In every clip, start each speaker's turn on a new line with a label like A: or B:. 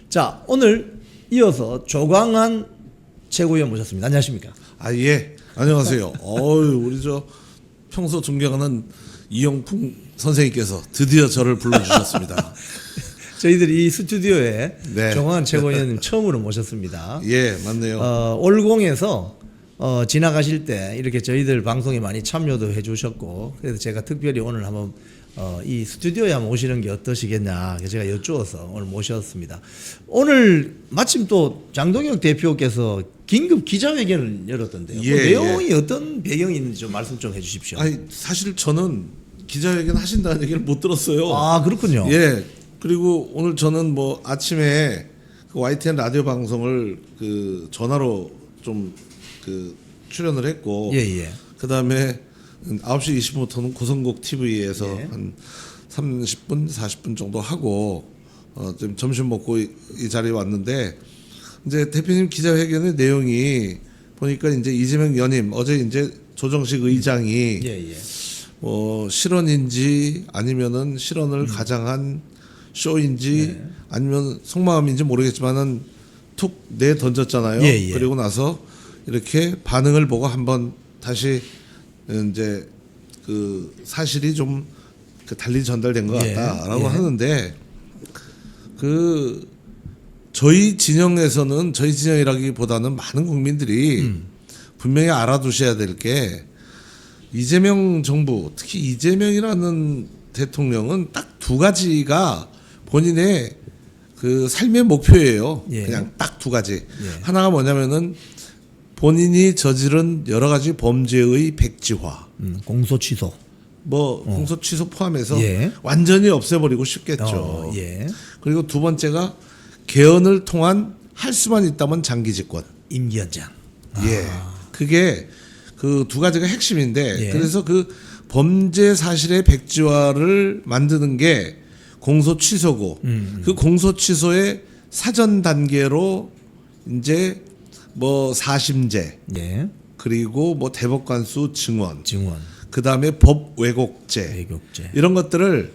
A: 자, 오늘 이어서 조광한 최고위원 모셨습니다. 안녕하십니까?
B: 아, 예. 안녕하세요. 우리 평소 존경하는 이영풍 선생님께서 드디어 저를 불러주셨습니다.
A: 저희들이 이 스튜디오에
B: 네.
A: 조광한 최고위원님 처음으로 모셨습니다.
B: 예, 맞네요.
A: 올공에서 지나가실 때 이렇게 저희들 방송에 많이 참여도 해주셨고, 그래서 제가 특별히 오늘 한번 이 스튜디오에 한번 오시는 게 어떠시겠냐 제가 여쭈어서 오늘 모셨습니다. 오늘 마침 또 장동혁 대표께서 긴급 기자회견을 열었던데요.
B: 예,
A: 그 내용이 어떤 배경이 있는지 좀 말씀 좀 해주십시오.
B: 아니, 사실 저는 기자회견 하신다는 얘기를 못 들었어요.
A: 아, 그렇군요.
B: 예. 그리고 오늘 저는 뭐 아침에 그 YTN 라디오 방송을 그 전화로 좀 그 출연을 했고,
A: 예.
B: 그 다음에 9시 20분부터는 고성국 TV에서
A: 예.
B: 한 30분, 40분 정도 하고, 좀 점심 먹고 이 자리에 왔는데, 이제 대표님 기자회견의 내용이 보니까 이제 이재명 연임, 어제 이제 조정식 의장이
A: 예.
B: 뭐 실언인지 아니면은 실언을 가장한 쇼인지 아니면 속마음인지 모르겠지만은 툭 내 던졌잖아요.
A: 예.
B: 그리고 나서 이렇게 반응을 보고 한번 다시 이제 그 사실이 좀 달리 전달된 것 같다라고 하는데, 그 저희 진영에서는, 저희 진영이라기보다는 많은 국민들이 분명히 알아두셔야 될 게, 이재명 정부, 특히 이재명이라는 대통령은 딱 두 가지가 본인의 그 삶의 목표예요. 그냥 딱 두 가지. 하나가 뭐냐면은 본인이 저지른 여러 가지 범죄의 백지화.
A: 공소 취소.
B: 뭐 공소 취소 포함해서
A: 예.
B: 완전히 없애버리고 싶겠죠.
A: 예.
B: 그리고 두 번째가 개헌을 통한 할 수만 있다면 장기 집권.
A: 임기연장.
B: 예. 그게 그 두 가지가 핵심인데,
A: 예.
B: 그래서 그 범죄 사실의 백지화를 만드는 게 공소 취소고, 그 공소 취소의 사전 단계로 이제 뭐 사심제,
A: 예.
B: 그리고 뭐 대법관수 증원, 그 다음에 법 왜곡죄, 이런 것들을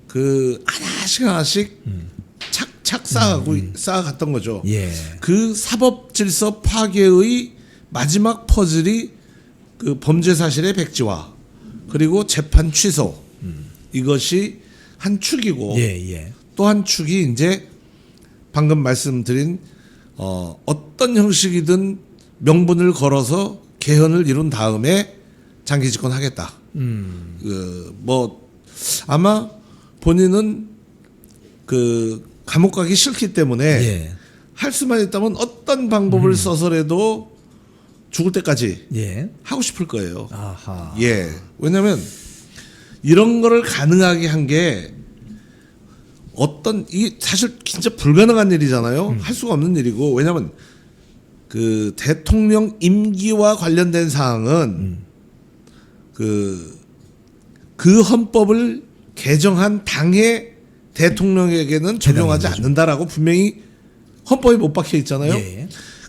B: 그 하나씩 착착 쌓아갔던 거죠.
A: 예.
B: 그 사법 질서 파괴의 마지막 퍼즐이 그 범죄 사실의 백지화, 그리고 재판 취소, 이것이 한 축이고, 또 한 축이 이제 방금 말씀드린 어떤 형식이든 명분을 걸어서 개헌을 이룬 다음에 장기 집권하겠다. 뭐 아마 본인은 그 감옥 가기 싫기 때문에 할 수만 있다면 어떤 방법을 써서라도 죽을 때까지 하고 싶을 거예요.
A: 아하.
B: 예. 왜냐하면 이런 거를 가능하게 한 게 이 사실 진짜 불가능한 일이잖아요. 할 수가 없는 일이고, 왜냐하면 그 대통령 임기와 관련된 사항은 그 헌법을 개정한 당의 대통령에게는 적용하지 않는다라고 분명히 헌법에 못 박혀 있잖아요.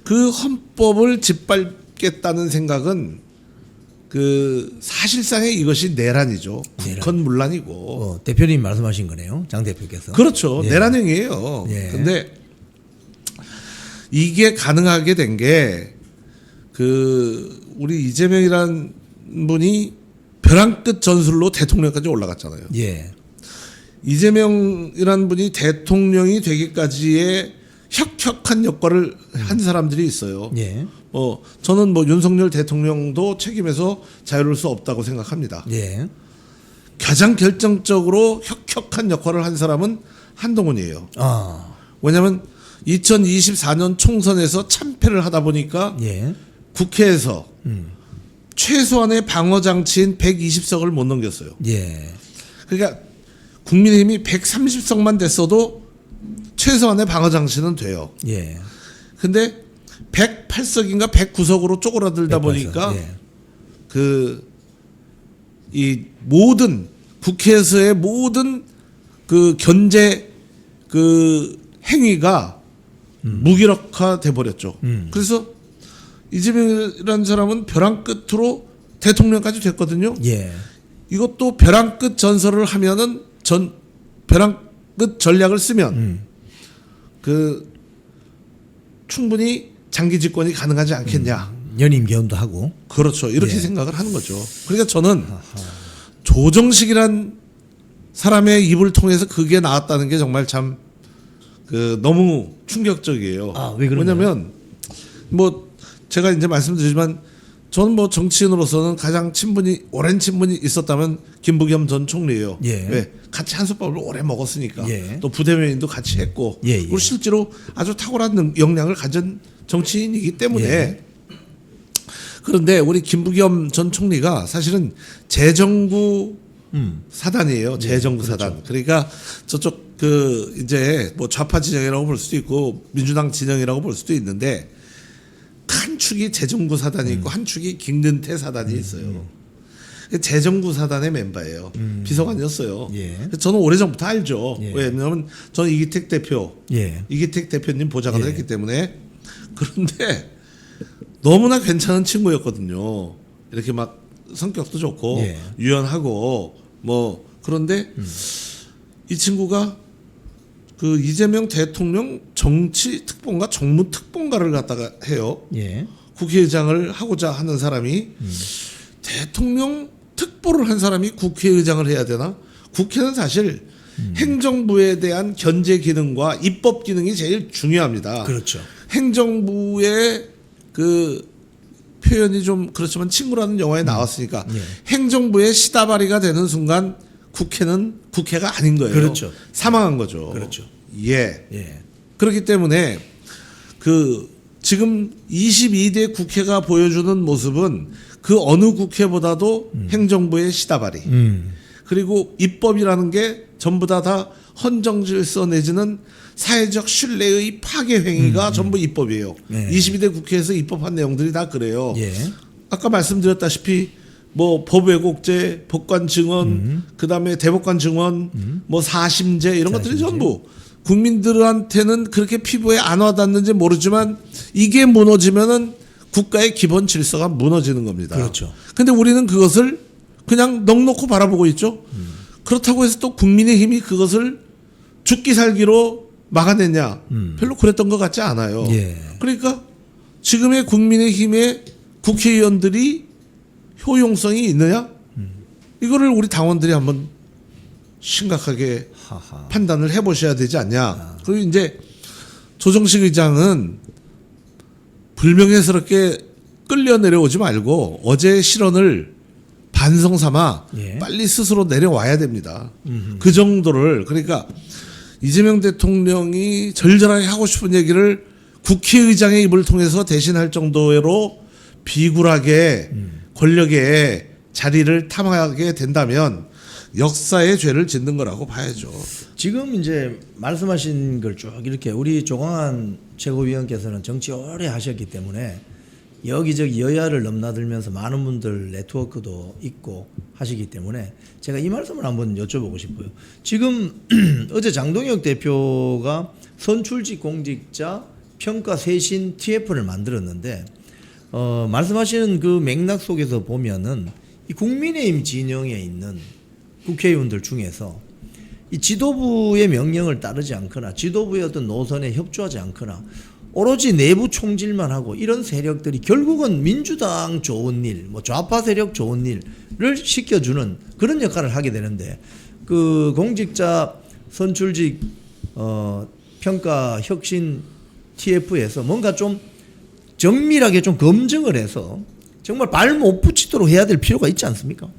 B: 그 헌법을 짓밟겠다는 생각은 그 사실상의 이것이 내란이죠. 국헌문란이고.
A: 대표님 말씀하신 거네요, 장 대표께서.
B: 그렇죠. 내란행위예요. 근데 이게 가능하게 된 게 그 우리 이재명이라는 분이 벼랑 끝 전술로 대통령까지 올라갔잖아요. 이재명이라는 분이 대통령이 되기까지의 혁혁한 역할을 한 사람들이 있어요. 저는 뭐 윤석열 대통령도 책임에서 자유로울 수 없다고 생각합니다. 가장 결정적으로 혁혁한 역할을 한 사람은 한동훈이에요. 왜냐하면 2024년 총선에서 참패를 하다 보니까 국회에서 최소한의 방어 장치인 120석을 못 넘겼어요. 그러니까 국민의힘이 130석만 됐어도 최소한의 방어 장치는 돼요. 근데 108석인가 109석으로 쪼그라들다 보니까 이 모든 국회에서의 모든 그 견제 그 행위가 무기력화돼 버렸죠. 그래서 이재명이라는 사람은 벼랑 끝으로 대통령까지 됐거든요. 이것도 벼랑 끝 전설을 하면은 벼랑 끝 전략을 쓰면 그 충분히 장기 집권이 가능하지 않겠냐.
A: 연임 개헌도 하고.
B: 그렇죠. 이렇게
A: 예.
B: 생각을 하는 거죠. 그러니까 저는 조정식이란 사람의 입을 통해서 그게 나왔다는 게 정말 참 그 너무 충격적이에요.
A: 아, 왜 그런가요?
B: 왜냐면 뭐 제가 이제 말씀드리지만 저는 뭐 정치인으로서는 가장 오랜 친분이 있었다면 김부겸 전 총리예요.
A: 예.
B: 왜? 같이 한솥밥을 오래 먹었으니까.
A: 예.
B: 또 부대변인도 같이 했고.
A: 예, 예.
B: 그리고 실제로 아주 탁월한 역량을 가진 정치인이기 때문에.
A: 예.
B: 그런데 우리 김부겸 전 총리가 사실은 재정부 사단이에요. 재정부 사단. 그러니까 저쪽 그 이제 뭐 좌파 진영이라고 볼 수도 있고 민주당 진영이라고 볼 수도 있는데 한 축이 재정부 사단이 있고 한 축이 김근태 사단이 있어요. 재정부 사단의 멤버예요. 비서관이었어요.
A: 예.
B: 그래서 저는 오래전부터 알죠.
A: 예.
B: 왜냐하면 저는 이기택 대표님 보좌관을
A: 예.
B: 했기 때문에. 그런데 너무나 괜찮은 친구였거든요. 이렇게 막 성격도 좋고
A: 예.
B: 유연하고 뭐 그런데 이 친구가 그 이재명 대통령 정치 특보인가 정무 특보인가를 갖다가 해요.
A: 예.
B: 국회의장을 하고자 하는 사람이 대통령 특보를 한 사람이 국회의장을 해야 되나? 국회는 사실 행정부에 대한 견제 기능과 입법 기능이 제일 중요합니다.
A: 그렇죠.
B: 행정부의 그 표현이 좀 그렇지만 친구라는 영화에 나왔으니까
A: 예.
B: 행정부의 시다바리가 되는 순간 국회는 국회가 아닌 거예요.
A: 그렇죠.
B: 사망한 거죠.
A: 그렇죠.
B: 예.
A: 예.
B: 그렇기 때문에 그 지금 22대 국회가 보여주는 모습은 그 어느 국회보다도 행정부의 시다바리. 그리고 입법이라는 게 전부 다 헌정질서 내지는 사회적 신뢰의 파괴 행위가 전부 입법이에요.
A: 네.
B: 22대 국회에서 입법한 내용들이 다 그래요.
A: 예.
B: 아까 말씀드렸다시피 뭐 법왜곡죄, 법관 증언, 그다음에 대법관 증언, 뭐 사심제 이런 것들이
A: 사심제.
B: 전부 국민들한테는 그렇게 피부에 안 와닿는지 모르지만 이게 무너지면은 국가의 기본 질서가 무너지는 겁니다.
A: 그렇죠.
B: 근데 우리는 그것을 그냥 넋놓고 바라보고 있죠. 그렇다고 해서 또 국민의힘이 그것을 죽기 살기로 막아냈냐? 별로 그랬던 것 같지 않아요.
A: 예.
B: 그러니까 지금의 국민의힘의 국회의원들이 효용성이 있느냐? 이거를 우리 당원들이 한번 심각하게
A: 하하.
B: 판단을 해보셔야 되지 않냐. 그리고 이제 조정식 의장은 불명예스럽게 끌려 내려오지 말고 어제의 실언을 반성 삼아
A: 예.
B: 빨리 스스로 내려와야 됩니다. 그 정도를 그러니까 이재명 대통령이 절절하게 하고 싶은 얘기를 국회의장의 입을 통해서 대신할 정도로 비굴하게 권력의 자리를 탐하게 된다면 역사의 죄를 짓는 거라고 봐야죠.
A: 지금 이제 말씀하신 걸 쭉 이렇게 우리 조광한 최고위원께서는 정치 오래 하셨기 때문에 여기저기 여야를 넘나들면서 많은 분들 네트워크도 있고 하시기 때문에 제가 이 말씀을 한번 여쭤보고 싶어요. 지금 어제 장동혁 대표가 선출직 공직자 평가 쇄신 TF를 만들었는데 말씀하시는 그 맥락 속에서 보면은 이 국민의힘 진영에 있는 국회의원들 중에서 이 지도부의 명령을 따르지 않거나 지도부의 어떤 노선에 협조하지 않거나 오로지 내부 총질만 하고 이런 세력들이 결국은 민주당 좋은 일, 뭐 좌파 세력 좋은 일을 시켜주는 그런 역할을 하게 되는데 그 공직자 선출직 평가 혁신 TF에서 뭔가 좀 정밀하게 좀 검증을 해서 정말 발 못 붙이도록 해야 될 필요가 있지 않습니까?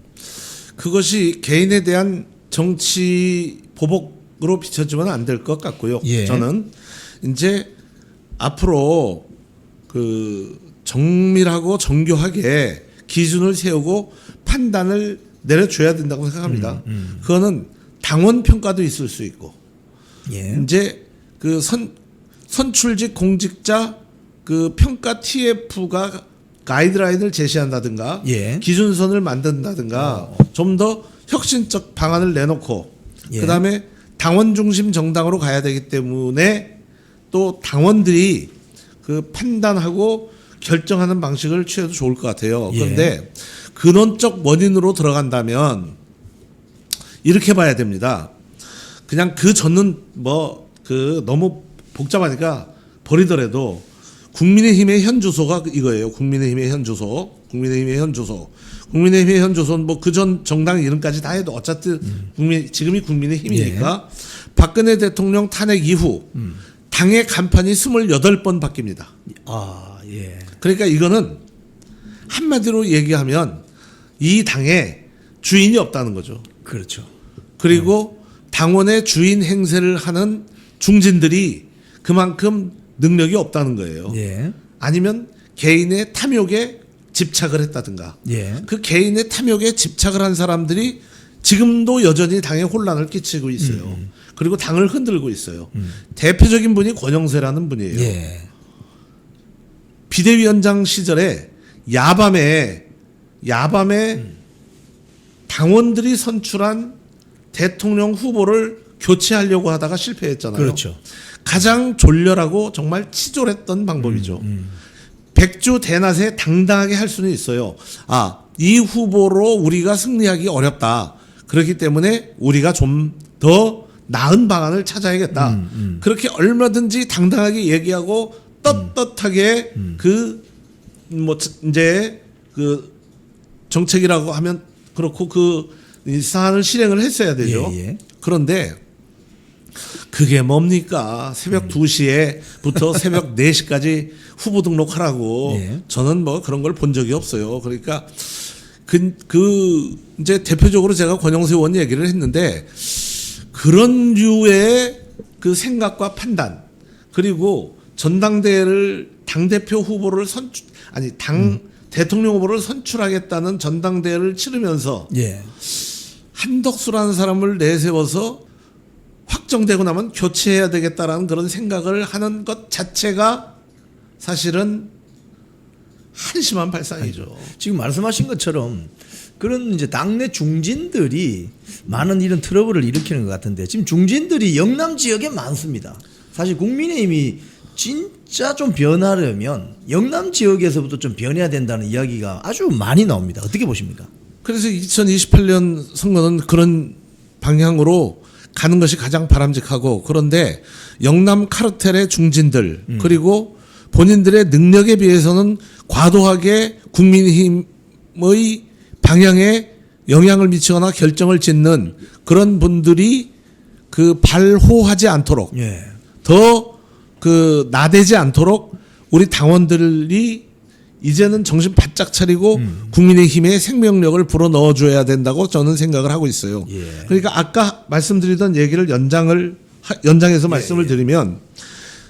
B: 그것이 개인에 대한 정치 보복으로 비춰지면 안 될 것 같고요.
A: 예.
B: 저는 이제 앞으로 그 정밀하고 정교하게 기준을 세우고 판단을 내려줘야 된다고 생각합니다. 그거는 당원 평가도 있을 수 있고
A: 예.
B: 이제 그 선출직 공직자 그 평가 TF가 가이드라인을 제시한다든가
A: 예.
B: 기준선을 만든다든가 좀 더 혁신적 방안을 내놓고
A: 예.
B: 그다음에 당원 중심 정당으로 가야 되기 때문에 또 당원들이 그 판단하고 결정하는 방식을 취해도 좋을 것 같아요.
A: 예.
B: 그런데 근원적 원인으로 들어간다면 이렇게 봐야 됩니다. 그냥 그 전은 뭐 그 너무 복잡하니까 버리더라도 국민의힘의 현 주소가 이거예요. 국민의힘의 현 주소. 국민의힘의 현 주소는 뭐 그전 정당 이름까지 다 해도 어차피 지금이 국민의힘이니까 박근혜 대통령 탄핵 이후 당의 간판이 28번 바뀝니다.
A: 아, 예.
B: 그러니까 이거는 한마디로 얘기하면 이 당에 주인이 없다는 거죠.
A: 그렇죠.
B: 그리고 당원의 주인 행세를 하는 중진들이 그만큼 능력이 없다는 거예요.
A: 예.
B: 아니면 개인의 탐욕에 집착을 했다든가.
A: 예.
B: 그 개인의 탐욕에 집착을 한 사람들이 지금도 여전히 당에 혼란을 끼치고 있어요. 그리고 당을 흔들고 있어요. 대표적인 분이 권영세라는 분이에요.
A: 예.
B: 비대위원장 시절에 야밤에 당원들이 선출한 대통령 후보를 교체하려고 하다가 실패했잖아요.
A: 그렇죠.
B: 가장 졸렬하고 정말 치졸했던 방법이죠. 백주 대낮에 당당하게 할 수는 있어요. 아, 이 후보로 우리가 승리하기 어렵다. 그렇기 때문에 우리가 좀 더 나은 방안을 찾아야겠다. 그렇게 얼마든지 당당하게 얘기하고 떳떳하게 이제 그 정책이라고 하면 그렇고 이 사안을 실행을 했어야 되죠.
A: 예, 예.
B: 그런데 그게 뭡니까? 새벽 2시에부터 새벽 4시까지 후보 등록하라고.
A: 예.
B: 저는 뭐 그런 걸 본 적이 없어요. 그러니까 이제 대표적으로 제가 권영세 의원 얘기를 했는데 그런 류의 그 생각과 판단 그리고 전당대회를 당대표 후보를 대통령 후보를 선출하겠다는 전당대회를 치르면서
A: 예.
B: 한덕수라는 사람을 내세워서 확정되고 나면 교체해야 되겠다라는 그런 생각을 하는 것 자체가 사실은 한심한 발상이죠.
A: 지금 말씀하신 것처럼 그런 이제 당내 중진들이 많은 이런 트러블을 일으키는 것 같은데 지금 중진들이 영남 지역에 많습니다. 사실 국민의힘이 진짜 좀 변하려면 영남 지역에서부터 좀 변해야 된다는 이야기가 아주 많이 나옵니다. 어떻게 보십니까?
B: 그래서 2028년 선거는 그런 방향으로 가는 것이 가장 바람직하고 그런데 영남 카르텔의 중진들 그리고 본인들의 능력에 비해서는 과도하게 국민의힘의 방향에 영향을 미치거나 결정을 짓는 그런 분들이 발호하지 않도록
A: 예.
B: 더 나대지 않도록 우리 당원들이 이제는 정신 바짝 차리고 국민의힘의 생명력을 불어넣어줘야 된다고 저는 생각을 하고 있어요.
A: 예.
B: 그러니까 아까 말씀드리던 얘기를 연장해서 말씀을 드리면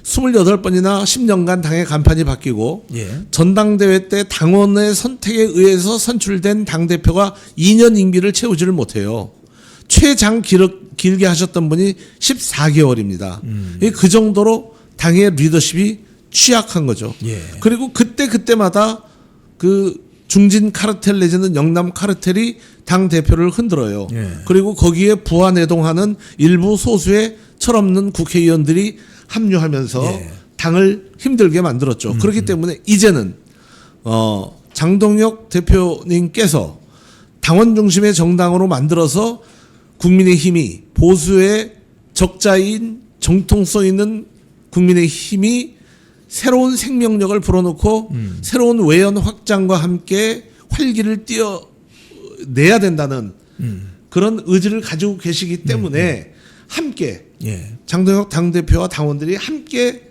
B: 28번이나 10년간 당의 간판이 바뀌고
A: 예.
B: 전당대회 때 당원의 선택에 의해서 선출된 당대표가 2년 임기를 채우지를 못해요. 최장 길게 하셨던 분이 14개월입니다. 그 정도로 당의 리더십이 취약한 거죠.
A: 예.
B: 그리고 그때마다 그 중진 카르텔 내지는 영남 카르텔이 당 대표를 흔들어요.
A: 예.
B: 그리고 거기에 부하내동하는 일부 소수의 철없는 국회의원들이 합류하면서
A: 예.
B: 당을 힘들게 만들었죠. 그렇기 때문에 이제는 장동혁 대표님께서 당원 중심의 정당으로 만들어서 국민의힘이 보수의 적자인 정통성 있는 국민의힘이 새로운 생명력을 불어넣고 새로운 외연 확장과 함께 활기를 띄어내야 된다는 그런 의지를 가지고 계시기 때문에 함께
A: 예.
B: 장동혁 당대표와 당원들이 함께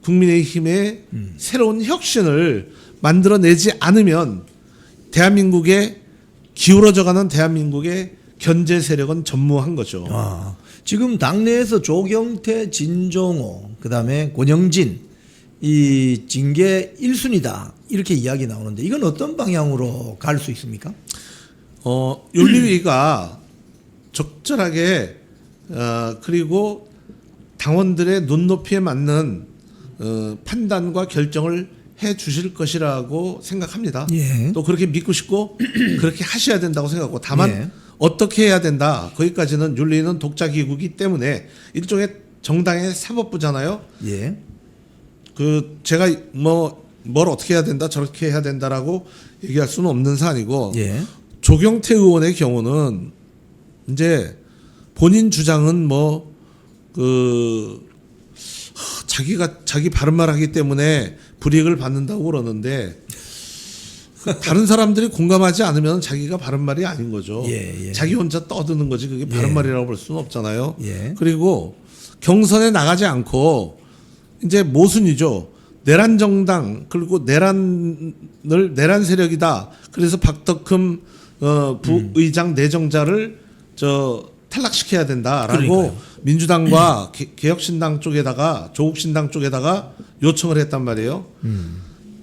B: 국민의힘의 새로운 혁신을 만들어내지 않으면 대한민국의 기울어져가는 대한민국의 견제 세력은 전무한 거죠.
A: 아, 지금 당내에서 조경태, 진종호, 그다음에 권영진 이 징계 1순위다 이렇게 이야기 나오는데 이건 어떤 방향으로 갈 수 있습니까?
B: 윤리위가 적절하게 그리고 당원들의 눈높이에 맞는 판단과 결정을 해 주실 것이라고 생각합니다.
A: 예.
B: 또 그렇게 믿고 싶고 그렇게 하셔야 된다고 생각하고 다만
A: 예.
B: 어떻게 해야 된다. 거기까지는 윤리위는 독자기구이기 때문에 일종의 정당의 사법부잖아요.
A: 예.
B: 제가 뭘 어떻게 해야 된다 저렇게 해야 된다라고 얘기할 수는 없는 사안이고
A: 예.
B: 조경태 의원의 경우는 이제 본인 주장은 자기 바른말 하기 때문에 불이익을 받는다고 그러는데 다른 사람들이 공감하지 않으면 자기가 바른말이 아닌 거죠.
A: 예, 예.
B: 자기 혼자 떠드는 거지 그게 바른말이라고 볼 수는 없잖아요.
A: 예.
B: 그리고 경선에 나가지 않고 이제 모순이죠. 내란 정당 그리고 내란 세력이다. 그래서 박덕흠 부의장 내정자를 탈락시켜야 된다라고
A: 그러니까요.
B: 민주당과 개혁신당 쪽에다가 조국신당 쪽에다가 요청을 했단 말이에요.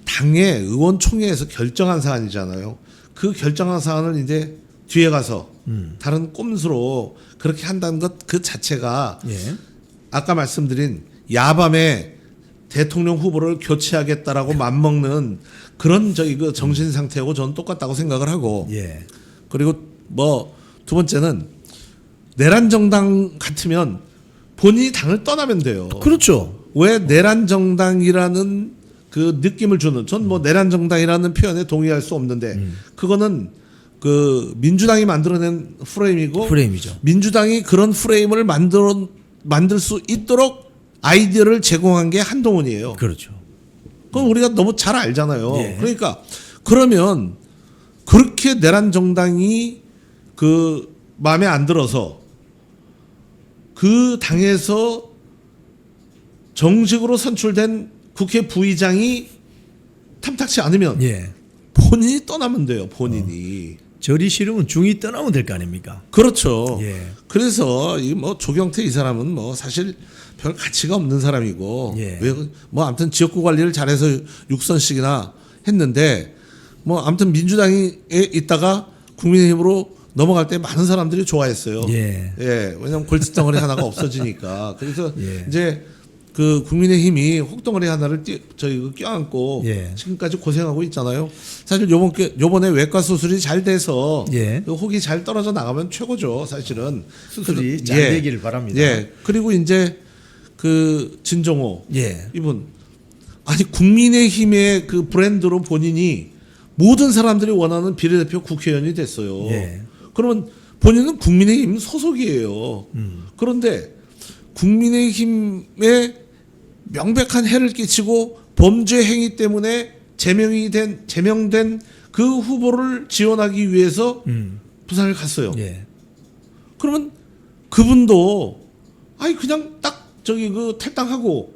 B: 당의 의원총회에서 결정한 사안이잖아요. 그 결정한 사안을 이제 뒤에 가서 다른 꼼수로 그렇게 한다는 것 그 자체가
A: 예.
B: 아까 말씀드린 야밤에 대통령 후보를 교체하겠다라고 맘먹는 그런 그 정신 상태하고 저는 똑같다고 생각을 하고
A: 예.
B: 그리고 뭐 두 번째는 내란 정당 같으면 본인이 당을 떠나면 돼요.
A: 그렇죠.
B: 왜 내란 정당이라는 그 느낌을 주는 전 뭐 내란 정당이라는 표현에 동의할 수 없는데 그거는 그 민주당이 만들어낸
A: 프레임이죠.
B: 민주당이 그런 프레임을 만들 수 있도록 아이디어를 제공한 게 한동훈이에요.
A: 그렇죠.
B: 그건 우리가 너무 잘 알잖아요.
A: 예.
B: 그러니까 그러면 그렇게 내란 정당이 그 마음에 안 들어서 그 당에서 정식으로 선출된 국회 부의장이 탐탁치 않으면
A: 예.
B: 본인이 떠나면 돼요. 본인이.
A: 절이 싫으면 중이 떠나면 될 거 아닙니까?
B: 그렇죠.
A: 예.
B: 그래서 이 뭐 조경태 이 사람은 뭐 사실 별 가치가 없는 사람이고
A: 예.
B: 왜 뭐 아무튼 지역구 관리를 잘해서 6선씩이나 했는데 뭐 아무튼 민주당에 있다가 국민의힘으로 넘어갈 때 많은 사람들이 좋아했어요.
A: 예.
B: 예. 왜냐하면 골칫덩어리 하나가 없어지니까. 그래서
A: 예.
B: 이제 그 국민의힘이 혹덩어리 하나를 껴안고
A: 예.
B: 지금까지 고생하고 있잖아요. 사실 요번에 외과 수술이 잘 돼서
A: 예.
B: 그 혹이 잘 떨어져 나가면 최고죠. 사실은
A: 수술이 잘
B: 예.
A: 되기를 바랍니다.
B: 예. 그리고 이제 그 진정호
A: 예.
B: 이분 아니 국민의힘의 그 브랜드로 본인이 모든 사람들이 원하는 비례대표 국회의원이 됐어요.
A: 예.
B: 그러면 본인은 국민의힘 소속이에요. 그런데 국민의힘에 명백한 해를 끼치고 범죄 행위 때문에 제명된 그 후보를 지원하기 위해서 부산을 갔어요.
A: 예.
B: 그러면 그분도 아니 그냥 딱 그 탈당하고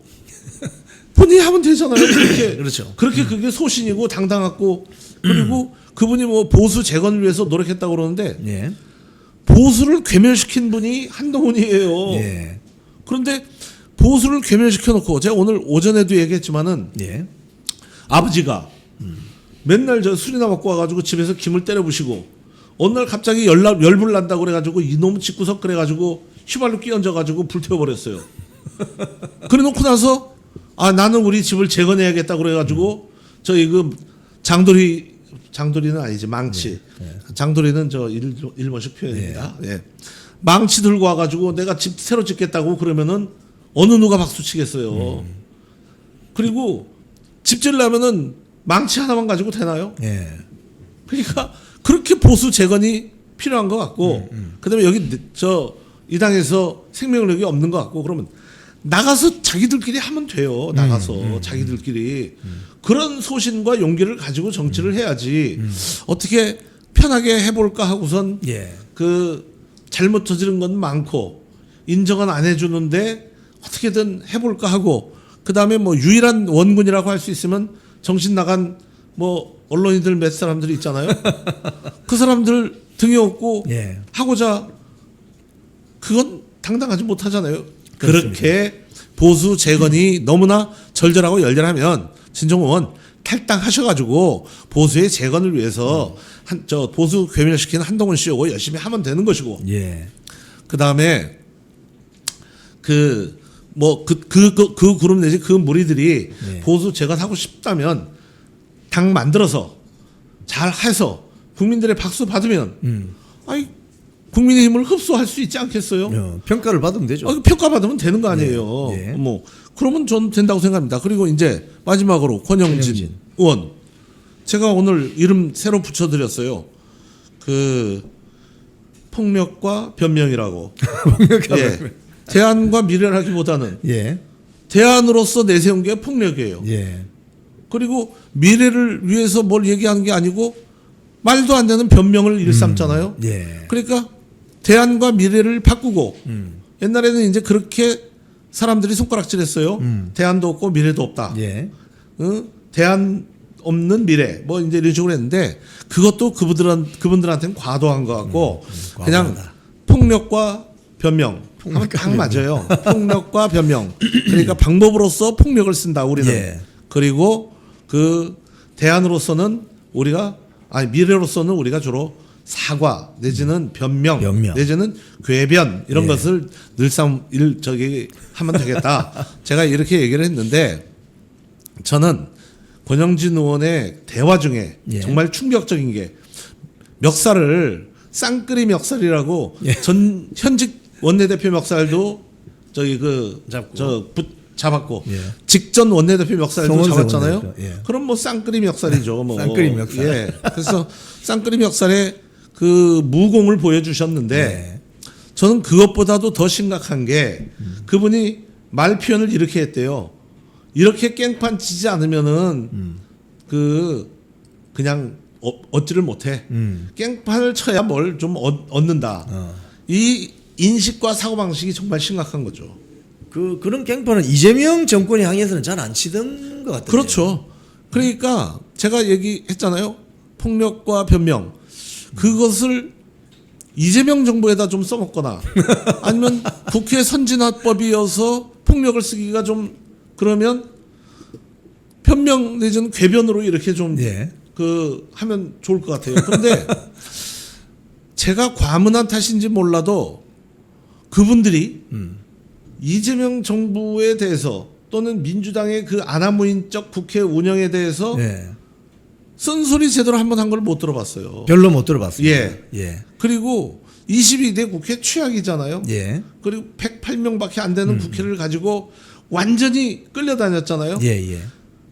B: 본인이 하면 되잖아요. 그렇게
A: 그렇죠.
B: 그렇게 그게 소신이고 당당하고 그리고 그분이 뭐 보수 재건을 위해서 노력했다고 그러는데
A: 예.
B: 보수를 괴멸시킨 분이 한동훈이에요.
A: 예.
B: 그런데 보수를 괴멸시켜 놓고 제가 오늘 오전에도 얘기했지만은
A: 예.
B: 아버지가 맨날 저 술이나 먹고 와가지고 집에서 김을 때려 부시고 어느 날 갑자기 열불 난다고 그래가지고 이놈 집구석 그래가지고 휘발유 끼얹어가지고 불태워버렸어요. 그래 놓고 나서 아 나는 우리 집을 재건해야겠다 그래가지고 저희 그 장도리는 아니지 망치. 장도리는 저 일본식 표현입니다. 예. 망치 들고 와가지고 내가 집 새로 짓겠다고 그러면은 어느 누가 박수 치겠어요. 그리고 집 지으려면은 망치 하나만 가지고 되나요?
A: 예.
B: 그러니까 그렇게 보수 재건이 필요한 것 같고 그다음에 여기 이 당에서 생명력이 없는 것 같고 그러면 나가서 자기들끼리 하면 돼요. 나가서 자기들끼리 그런 소신과 용기를 가지고 정치를 해야지 어떻게 편하게 해볼까 하고선
A: 예.
B: 그 잘못 저지른 건 많고 인정은 안 해주는데 어떻게든 해볼까 하고 그 다음에 뭐 유일한 원군이라고 할 수 있으면 정신 나간 뭐 언론인들 몇 사람들이 있잖아요. 그 사람들 등에 업고
A: 예.
B: 하고자 그건 당당하지 못하잖아요.
A: 그렇습니다.
B: 그렇게 보수 재건이 너무나 절절하고 열렬하면 진정호 의원 탈당하셔가지고 보수의 재건을 위해서 보수 괴멸시킨 한동훈 씨하고 열심히 하면 되는 것이고
A: 예.
B: 그 다음에 그 그룹 내지 그 무리들이
A: 네.
B: 보수 재건하고 싶다면 당 만들어서 잘 해서 국민들의 박수 받으면 아이 국민의힘을 흡수할 수 있지 않겠어요?
A: 평가를 받으면 되죠.
B: 평가 받으면 되는 거 아니에요.
A: 예.
B: 뭐 그러면 저는 된다고 생각합니다. 그리고 이제 마지막으로 권영진 의원 제가 오늘 이름 새로 붙여드렸어요. 그 폭력과 변명이라고. 예. 대안과 미래라기보다는
A: 예.
B: 대안으로서 내세운 게 폭력이에요.
A: 예.
B: 그리고 미래를 위해서 뭘 얘기하는 게 아니고 말도 안 되는 변명을 일삼잖아요.
A: 예.
B: 그러니까 대안과 미래를 바꾸고 옛날에는 이제 그렇게 사람들이 손가락질했어요. 대안도 없고 미래도 없다.
A: 예.
B: 대안 없는 미래 뭐 이제 이런 식으로 했는데 그것도 그분들한테는 과도한 것 같고 그냥
A: 과도하다.
B: 폭력과 변명 딱 맞아요. 폭력과 변명. 그러니까 방법으로서 폭력을 쓴다 우리는.
A: 예.
B: 그리고 그 대안으로서는 우리가 아니 미래로서는 우리가 주로 사과 내지는 변명, 내지는 궤변 이런
A: 예.
B: 것을 늘상 저기 하면 되겠다. 제가 이렇게 얘기를 했는데 저는 권영진 의원의 대화 중에
A: 예.
B: 정말 충격적인 게 멱살을 쌍끌이 멱살이라고
A: 예.
B: 전 현직 원내대표 멱살도 저기
A: 잡고.
B: 잡았고
A: 예.
B: 직전 원내대표 멱살도
A: 송원석
B: 잡았잖아요.
A: 원내대표, 예.
B: 그럼 뭐 쌍끌이 멱살이죠. 뭐.
A: 쌍끌이 멱살.
B: 예. 그래서 쌍끌이 멱살의 그 무공을 보여주셨는데
A: 예.
B: 저는 그것보다도 더 심각한 게 그분이 말 표현을 이렇게 했대요. 이렇게 깽판 치지 않으면은 그냥 얻지를 못해. 깽판을 쳐야 뭘 좀 얻는다. 이 인식과 사고 방식이 정말 심각한 거죠.
A: 그런 깽판은 이재명 정권이 향해서는 잘 안 치던 것 같아요.
B: 그렇죠. 그러니까 제가 얘기했잖아요. 폭력과 변명. 그것을 이재명 정부에다 좀 써먹거나 아니면 국회 선진화법이어서 폭력을 쓰기가 좀 그러면 변명 내지는 궤변으로 이렇게 좀
A: 예.
B: 하면 좋을 것 같아요. 그런데 제가 과문한 탓인지 몰라도 그분들이 이재명 정부에 대해서 또는 민주당의 그 아나무인적 국회 운영에 대해서
A: 예.
B: 쓴소리 제대로 한 번 한 걸 못 들어봤어요.
A: 별로 못 들어봤습니다.
B: 예.
A: 예.
B: 그리고 22대 국회 최악이잖아요.
A: 예.
B: 그리고 108명밖에 안 되는 국회를 가지고 완전히 끌려다녔잖아요.
A: 예. 예.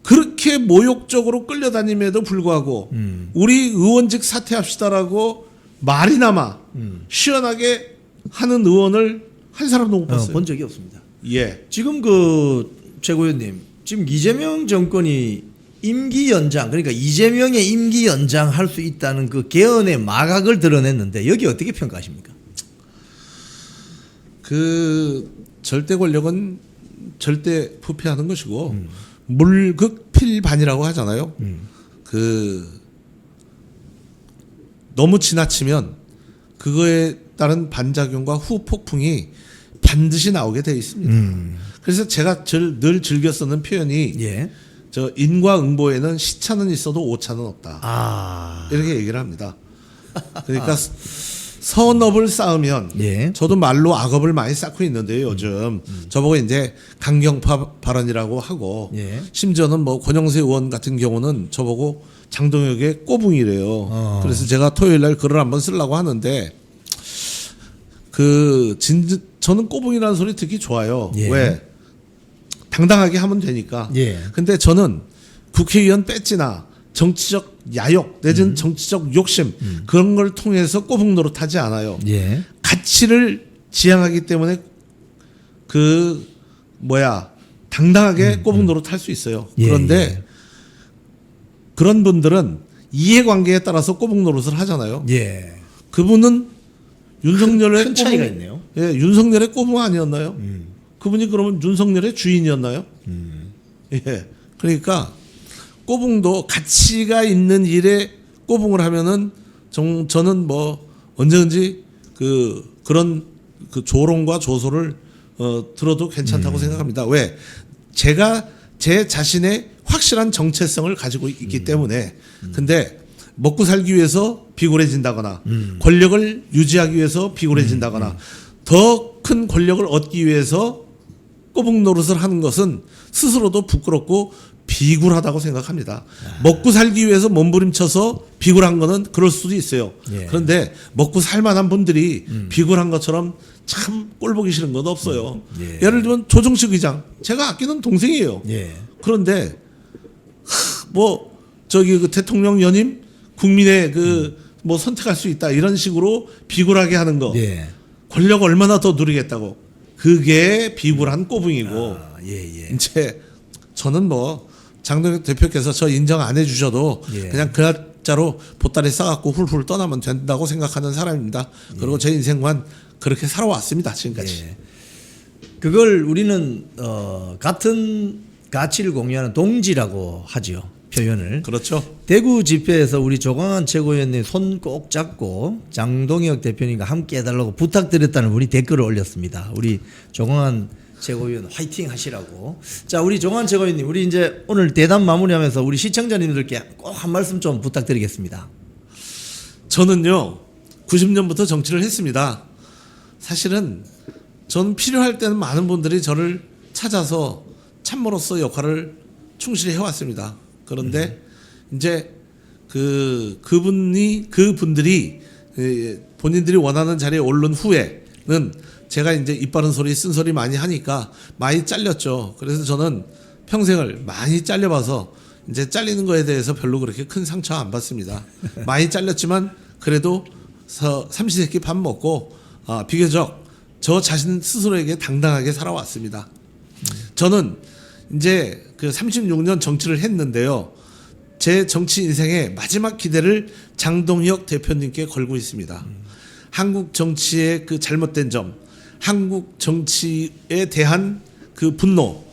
B: 그렇게 모욕적으로 끌려다님에도 불구하고 우리 의원직 사퇴합시다라고 말이나마 시원하게 하는 의원을 한 사람도 못 봤어요.
A: 본 적이 없습니다.
B: 예.
A: 지금 최고위원님, 지금 이재명 정권이 임기 연장, 그러니까 이재명의 임기 연장 할 수 있다는 그 개헌의 마각을 드러냈는데 여기 어떻게 평가하십니까?
B: 그 절대 권력은 절대 부패하는 것이고 물극필반이라고 하잖아요. 너무 지나치면 그거에 따른 반작용과 후폭풍이 반드시 나오게 돼 있습니다. 그래서 제가 늘 즐겨 쓰는 표현이
A: 예.
B: 저 인과응보에는 시차는 있어도 오차는 없다.
A: 아.
B: 이렇게 얘기를 합니다. 그러니까 선업을 쌓으면
A: 예.
B: 저도 말로 악업을 많이 쌓고 있는데요. 요즘 저보고 이제 강경파 발언이라고 하고
A: 예.
B: 심지어는 뭐 권영세 의원 같은 경우는 저보고 장동혁의 꼬붕이래요. 그래서 제가 토요일 날 글을 한번 쓰려고 하는데 저는 꼬붕이라는 소리 듣기 좋아요.
A: 예.
B: 왜? 당당하게 하면 되니까.
A: 예.
B: 근데 저는 국회의원 배지나 정치적 야욕 내지는 정치적 욕심 그런 걸 통해서 꼬북 노릇하지 않아요.
A: 예.
B: 가치를 지향하기 때문에 당당하게 꼬북 노릇할 수 있어요.
A: 예,
B: 그런데
A: 예.
B: 그런 분들은 이해관계에 따라서 꼬북 노릇을 하잖아요.
A: 예.
B: 그분은 윤석열의
A: 큰 차이가 있네요.
B: 예, 윤석열의 꼬붕 아니었나요? 그분이 그러면 윤석열의 주인이었나요? 예. 그러니까 꼬붕도 가치가 있는 일에 꼬붕을 하면은 저는 뭐 언제든지 그런 조롱과 조소를 들어도 괜찮다고 생각합니다. 왜? 제가 제 자신의 확실한 정체성을 가지고 있기 때문에. 근데 먹고 살기 위해서 비굴해진다거나 권력을 유지하기 위해서 비굴해진다거나 더 큰 권력을 얻기 위해서 꼬북 노릇을 하는 것은 스스로도 부끄럽고 비굴하다고 생각합니다. 먹고 살기 위해서 몸부림쳐서 비굴한 거는 그럴 수도 있어요.
A: 예.
B: 그런데 먹고 살만한 분들이 비굴한 것처럼 참 꼴보기 싫은 건 없어요.
A: 예.
B: 예를 들면 조정식 의장, 제가 아끼는 동생이에요.
A: 예.
B: 그런데 그 대통령 연임 국민의 선택할 수 있다 이런 식으로 비굴하게 하는 거.
A: 예.
B: 권력 얼마나 더 누리겠다고. 그게 비굴한 꼬붕이고
A: 예.
B: 이제 저는 뭐 장동혁 대표께서 저 인정 안 해주셔도
A: 예.
B: 그냥 그날짜로 보따리 싸갖고 훌훌 떠나면 된다고 생각하는 사람입니다. 그리고 제 인생관 그렇게 살아왔습니다. 지금까지.
A: 예. 그걸 우리는 같은 가치를 공유하는 동지라고 하죠. 표현을.
B: 그렇죠.
A: 대구 집회에서 우리 조광한 최고위원님 손 꼭 잡고 장동혁 대표님과 함께 해달라고 부탁드렸다는 분이 댓글을 올렸습니다. 우리 조광한 최고위원 화이팅 하시라고. 자, 우리 조광한 최고위원님, 우리 이제 오늘 대담 마무리하면서 우리 시청자님들께 꼭 한 말씀 좀 부탁드리겠습니다.
B: 저는요 90년부터 정치를 했습니다. 사실은 저는 필요할 때는 많은 분들이 저를 찾아서 참모로서 역할을 충실히 해왔습니다. 그런데 이제 그분들이 본인들이 원하는 자리에 오른 후에는 제가 이제 입 바른 소리 쓴소리 많이 하니까 많이 잘렸죠. 그래서 저는 평생을 많이 잘려봐서 이제 잘리는 거에 대해서 별로 그렇게 큰 상처 안 받습니다. 많이 잘렸지만 그래도 삼시세끼 밥 먹고 비교적 저 자신 스스로에게 당당하게 살아왔습니다. 저는 이제 그 36년 정치를 했는데요. 제 정치 인생의 마지막 기대를 장동혁 대표님께 걸고 있습니다. 한국 정치의 그 잘못된 점, 한국 정치에 대한 그 분노,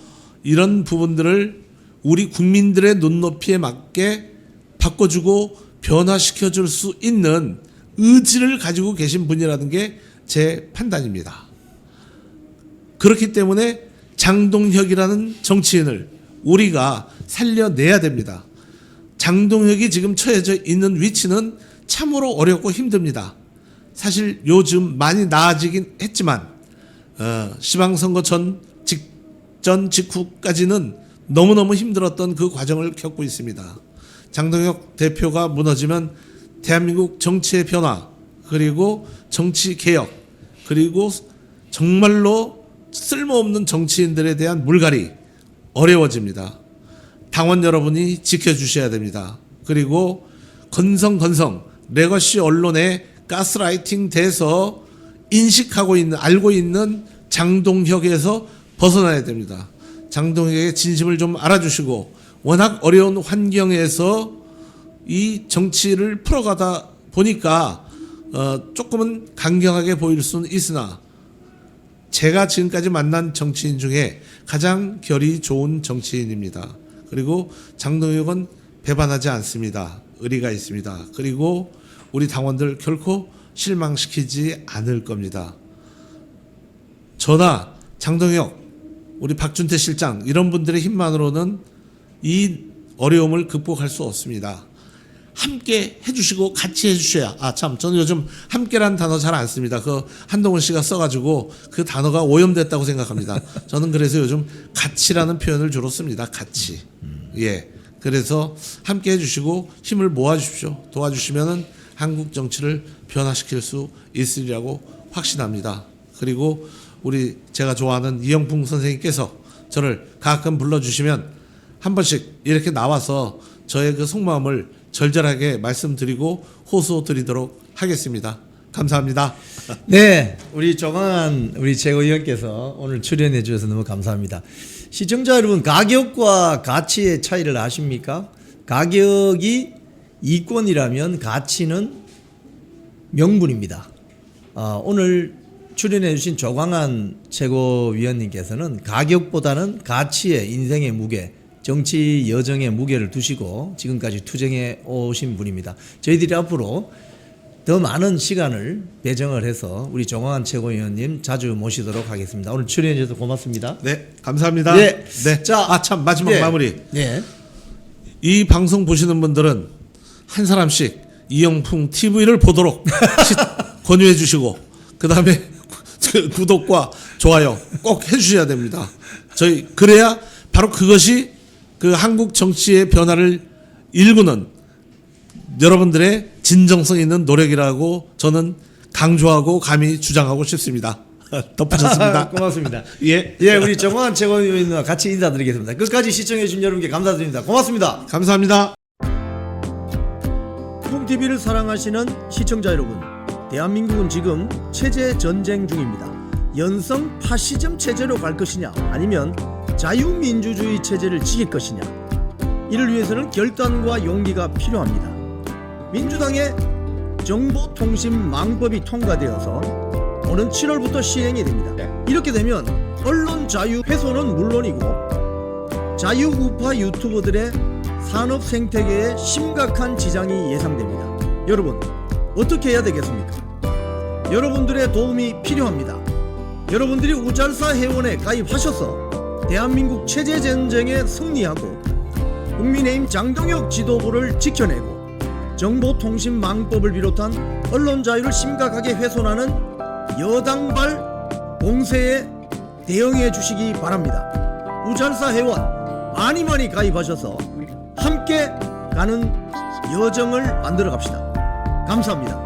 B: 이런 부분들을 우리 국민들의 눈높이에 맞게 바꿔주고 변화시켜줄 수 있는 의지를 가지고 계신 분이라는 게 제 판단입니다. 그렇기 때문에 장동혁이라는 정치인을 우리가 살려내야 됩니다. 장동혁이 지금 처해져 있는 위치는 참으로 어렵고 힘듭니다. 사실 요즘 많이 나아지긴 했지만 시방선거 직전 직후까지는 너무너무 힘들었던 그 과정을 겪고 있습니다. 장동혁 대표가 무너지면 대한민국 정치의 변화, 그리고 정치 개혁, 그리고 정말로 쓸모없는 정치인들에 대한 물갈이 어려워집니다. 당원 여러분이 지켜주셔야 됩니다. 그리고 건성 레거시 언론에 가스라이팅 돼서 인식하고 있는, 알고 있는 장동혁에서 벗어나야 됩니다. 장동혁의 진심을 좀 알아주시고, 워낙 어려운 환경에서 이 정치를 풀어가다 보니까 조금은 강경하게 보일 수는 있으나 제가 지금까지 만난 정치인 중에 가장 결이 좋은 정치인입니다. 그리고 장동혁은 배반하지 않습니다. 의리가 있습니다. 그리고 우리 당원들 결코 실망시키지 않을 겁니다. 저나 장동혁, 우리 박준태 실장, 이런 분들의 힘만으로는 이 어려움을 극복할 수 없습니다. 함께 해주시고 같이 해주셔야. 저는 요즘 함께라는 단어 잘 안 씁니다. 그 한동훈 씨가 써가지고 그 단어가 오염됐다고 생각합니다. 저는 그래서 요즘 같이라는 표현을 주로 씁니다. 같이. 예. 그래서 함께 해주시고 힘을 모아주십시오. 도와주시면은 한국 정치를 변화시킬 수 있으리라고 확신합니다. 그리고 제가 좋아하는 이영풍 선생님께서 저를 가끔 불러주시면 한 번씩 이렇게 나와서 저의 그 속마음을 절절하게 말씀드리고 호소드리도록 하겠습니다. 감사합니다.
A: 네, 우리 조광한 우리 최고위원께서 오늘 출연해 주셔서 너무 감사합니다. 시청자 여러분, 가격과 가치의 차이를 아십니까? 가격이 이권이라면 가치는 명분입니다. 오늘 출연해 주신 조광한 최고위원님께서는 가격보다는 가치의, 인생의 무게, 정치 여정의 무게를 두시고 지금까지 투쟁해 오신 분입니다. 저희들이 앞으로 더 많은 시간을 배정을 해서 우리 조광한 최고위원님 자주 모시도록 하겠습니다. 오늘 출연해 주셔서 고맙습니다.
B: 네, 감사합니다.
A: 네.
B: 네.
A: 자,
B: 참 마지막
A: 네.
B: 마무리.
A: 네.
B: 이 방송 보시는 분들은 한 사람씩 이영풍 TV를 보도록 권유해 주시고, 그 다음에 구독과 좋아요 꼭 해주셔야 됩니다. 그래야 바로 그것이 그 한국 정치의 변화를 일구는 여러분들의 진정성 있는 노력이라고 저는 강조하고 감히 주장하고 싶습니다. 덧붙였습니다.
A: 고맙습니다.
B: 예.
A: 예, 우리 조광한 최고위원님과 같이 인사드리겠습니다. 끝까지 시청해 주신 여러분께 감사드립니다. 고맙습니다.
B: 감사합니다.
A: 콩TV를 사랑하시는 시청자 여러분, 대한민국은 지금 체제 전쟁 중입니다. 연성 파시즘 체제로 갈 것이냐 아니면 자유민주주의 체제를 지킬 것이냐, 이를 위해서는 결단과 용기가 필요합니다. 민주당의 정보통신망법이 통과되어서 오는 7월부터 시행이 됩니다. 이렇게 되면 언론 자유 훼손은 물론이고 자유우파 유튜버들의 산업 생태계에 심각한 지장이 예상됩니다. 여러분, 어떻게 해야 되겠습니까? 여러분들의 도움이 필요합니다. 여러분들이 우잘사 회원에 가입하셔서 대한민국 체제전쟁에 승리하고 국민의힘 장동혁 지도부를 지켜내고 정보통신망법을 비롯한 언론 자유를 심각하게 훼손하는 여당발 공세에 대응해 주시기 바랍니다. 우잘사 회원 많이 가입하셔서 함께 가는 여정을 만들어 갑시다. 감사합니다.